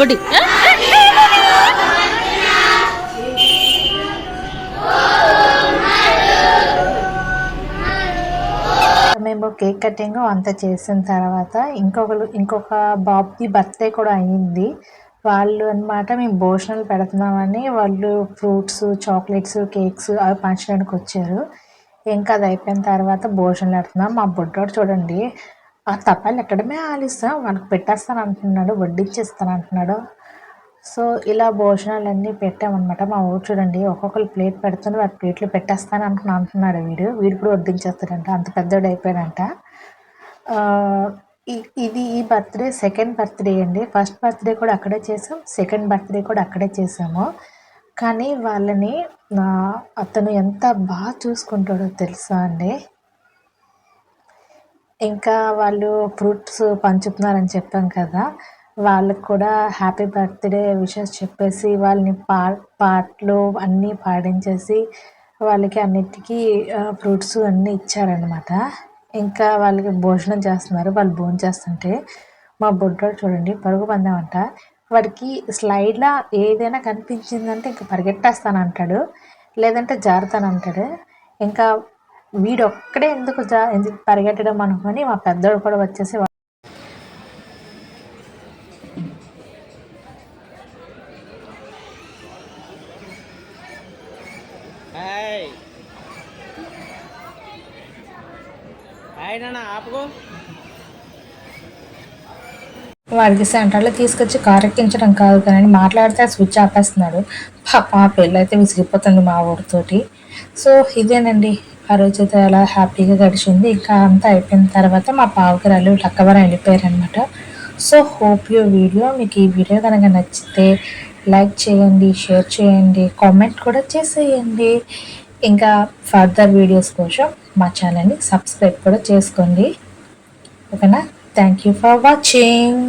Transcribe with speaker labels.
Speaker 1: బడ్డి
Speaker 2: మేము cake cutting అంతా చేసిన తర్వాత ఇంకొక బాబుకి బర్త్డే కూడా అయ్యింది. వాళ్ళు అనమాట మేము భోజనాలు పెడుతున్నామని వాళ్ళు ఫ్రూట్స్, చాక్లెట్స్, కేక్స్ అవి పంచడానికి వచ్చారు. ఇంకా అది అయిపోయిన తర్వాత భోజనాలు పెడుతున్నాం. మా బుడ్డోడు చూడండి ఆ తపాలు ఎక్కడమే ఆలిస్తాం వాళ్ళకి పెట్టేస్తాను అంటున్నాడు, వడ్డించేస్తాను అంటున్నాడు. సో ఇలా భోజనాలన్నీ పెట్టామన్నమాట. మా ఊరు చూడండి ఒక్కొక్కరు ప్లేట్ పెడుతుంది, వాటి ప్లేట్లు పెట్టేస్తాను అంటున్నాడు. వీడు కూడా వడ్డించేస్తాడంట, అంత పెద్దోడు అయిపోయాడంట. ఇది ఈ బర్త్డే సెకండ్ బర్త్డే అండి. ఫస్ట్ బర్త్డే కూడా అక్కడే చేసాం, సెకండ్ బర్త్డే కూడా అక్కడే చేసాము. కానీ వాళ్ళని అతను ఎంత బాగా చూసుకుంటాడో తెలుసా అండి. ఇంకా వాళ్ళు ఫ్రూట్స్ పంచుతున్నారని చెప్పాం కదా, వాళ్ళకి కూడా హ్యాపీ బర్త్డే విషెస్ చెప్పేసి వాళ్ళని పాటలు అన్నీ పాడించేసి వాళ్ళకి అన్నిటికీ ఫ్రూట్స్ అన్నీ ఇచ్చారనమాట. ఇంకా వాళ్ళకి భోజనం చేస్తున్నారు. వాళ్ళు భోజనం చేస్తుంటే మా బుడ్డోడు చూడండి పరుగు పందెం అంట. వాడికి స్లైడ్లా ఏదైనా కనిపించిందంటే ఇంకా పరిగెట్టేస్తానంటాడు, లేదంటే జారుతానంటాడు. ఇంకా వీడొక్కడే ఎందుకు పరిగెట్టడం అనుకొని మా పెద్దోడు కూడా వచ్చేసి వాడికి సెంటర్లో తీసుకొచ్చి కారు ఎక్కించడం కాదు కానీ మాట్లాడితే స్విచ్ ఆపేస్తున్నాడు. పాప ఆ పెళ్ళైతే విసిగిపోతుంది మా ఊరితోటి. సో ఇదేనండి ఆ రోజైతే అలా హ్యాపీగా గడిచింది. ఇంకా అంతా అయిపోయిన తర్వాత మా పావుకరాలు లక్కవరం వెళ్ళిపోయారనమాట. సో హోప్ యూ వీడియో మీకు ఈ వీడియో కనుక నచ్చితే లైక్ చేయండి, షేర్ చేయండి, కామెంట్ కూడా చేసేయండి. ఇంకా ఫర్దర్ వీడియోస్ కోసం మా ఛానల్ని సబ్స్క్రైబ్ కూడా చేసుకోండి. ఓకేనా? Thank you for watching.